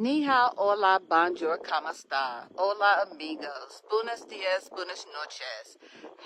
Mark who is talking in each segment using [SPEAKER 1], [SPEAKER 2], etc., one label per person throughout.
[SPEAKER 1] Ni hao, hola, bonjour, ¿cómo está? Hola, amigos. Buenos dias, buenas noches.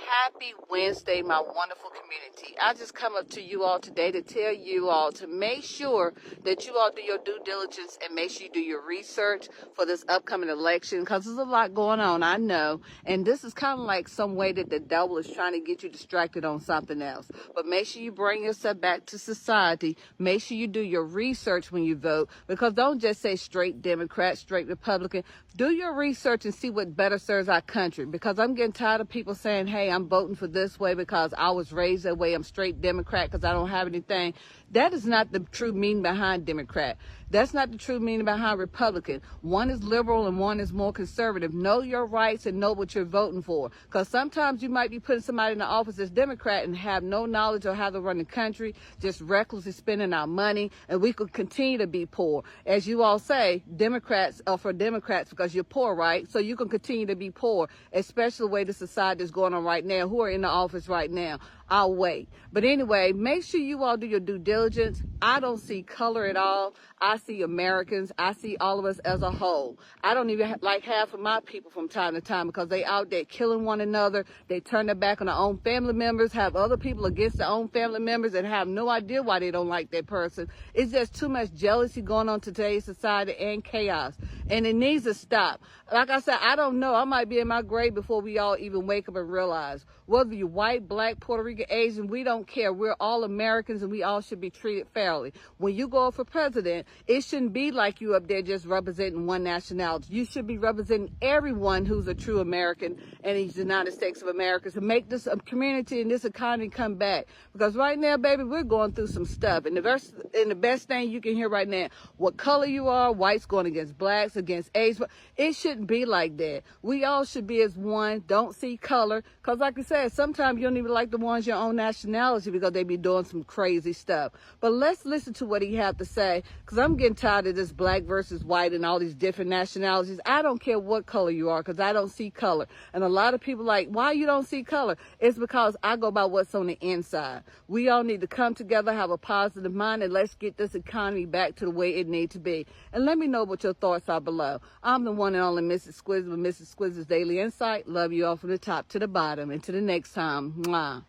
[SPEAKER 1] Happy Wednesday, my wonderful community. I just come up to you all today to tell you all to make sure that you all do your due diligence and make sure you do your research for this upcoming election, because there's a lot going on, I know. And this is kind of like some way that the devil is trying to get you distracted on something else. But make sure you bring yourself back to society. Make sure you do your research when you vote, because don't just say straight Democrat, straight Republican. Do your research and see what better serves our country, because I'm getting tired of people saying, hey, I'm voting for this way because I was raised that way. I'm straight Democrat because I don't have anything. That is not the true meaning behind Democrat. That's not the true meaning behind Republican. One is liberal and one is more conservative. Know your rights and know what you're voting for, because sometimes you might be putting somebody in the office as Democrat and have no knowledge of how to run the country, just recklessly spending our money, and we could continue to be poor. As you all say, Democrats are for Democrats because you're poor, right? So you can continue to be poor, especially the way the society is going on right now, who are in the office right now. I'll wait. But anyway, make sure you all do your due diligence. I don't see color at all. I see Americans. I see all of us as a whole. I don't even like half of my people from time to time, because they out there killing one another. They turn their back on their own family members, have other people against their own family members, and have no idea why they don't like that person. It's just too much jealousy going on in today's society and chaos. And it needs to stop. Like I said, I don't know. I might be in my grave before we all even wake up and realize, whether you're white, black, Puerto Rican, Asian, we don't care. We're all Americans and we all should be treated fairly. When you go up for president, it shouldn't be like you up there just representing one nationality. You should be representing everyone who's a true American in these United States of America, to make this community and this economy come back. Because right now, baby, we're going through some stuff. And the best thing you can hear right now, what color you are, whites going against blacks, against Asians. It shouldn't be like that. We all should be as one. Don't see color. Because like I said, sometimes you don't even like the ones your own nationality, because they be doing some crazy stuff. But let's listen to what he have to say, because I'm getting tired of this black versus white and all these different nationalities. I don't care what color you are, because I don't see color. And a lot of people like, why you don't see color? It's because I go by what's on the inside. We all need to come together, have a positive mind, and let's get this economy back to the way it needs to be. And let me know what your thoughts are below. I'm the one and only Mrs. Squiz with Mrs. Squiz's Daily Insight. Love you all from the top to the bottom. Until the next time. Mwah.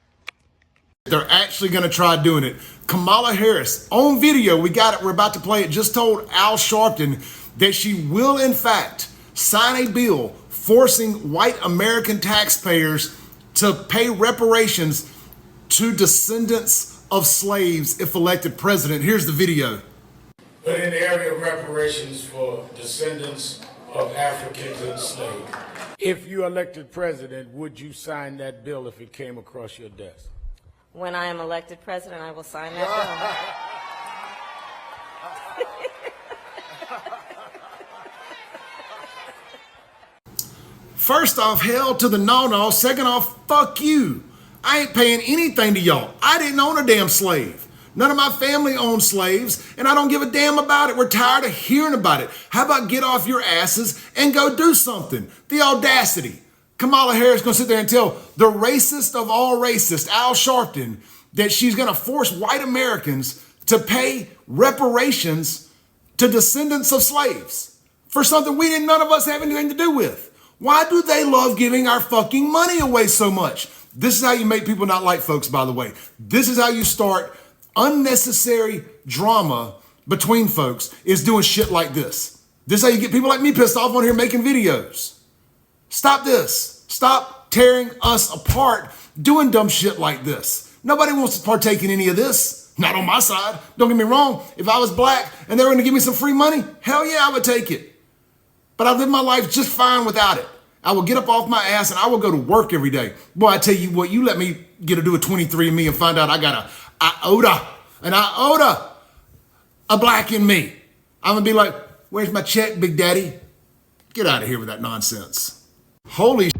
[SPEAKER 2] They're actually going to try doing it. Kamala Harris, on video, we got it, we're about to play it, just told Al Sharpton that she will, in fact, sign a bill forcing white American taxpayers to pay reparations to descendants of slaves if elected president. Here's the video.
[SPEAKER 3] But in the area of reparations for descendants of Africans enslaved, if you elected president, would you sign that bill if it came across your desk?
[SPEAKER 4] When I am elected president, I will sign that bill.
[SPEAKER 2] First off, hell to the no-no. Second off, fuck you. I ain't paying anything to y'all. I didn't own a damn slave. None of my family owned slaves, and I don't give a damn about it. We're tired of hearing about it. How about get off your asses and go do something? The audacity. Kamala Harris gonna sit there and tell the racist of all racists, Al Sharpton, that she's gonna force white Americans to pay reparations to descendants of slaves for something none of us have anything to do with. Why do they love giving our fucking money away so much? This is how you make people not like folks, by the way. This is how you start unnecessary drama between folks, is doing shit like this. This is how you get people like me pissed off on here making videos. Stop this. Stop tearing us apart doing dumb shit like this. Nobody wants to partake in any of this. Not on my side. Don't get me wrong. If I was black and they were going to give me some free money, hell yeah, I would take it. But I live my life just fine without it. I will get up off my ass and I will go to work every day. Boy, I tell you what, you let me get to do a 23andMe and find out I got an iota of black in me. I'm going to be like, where's my check, Big Daddy? Get out of here with that nonsense. Holy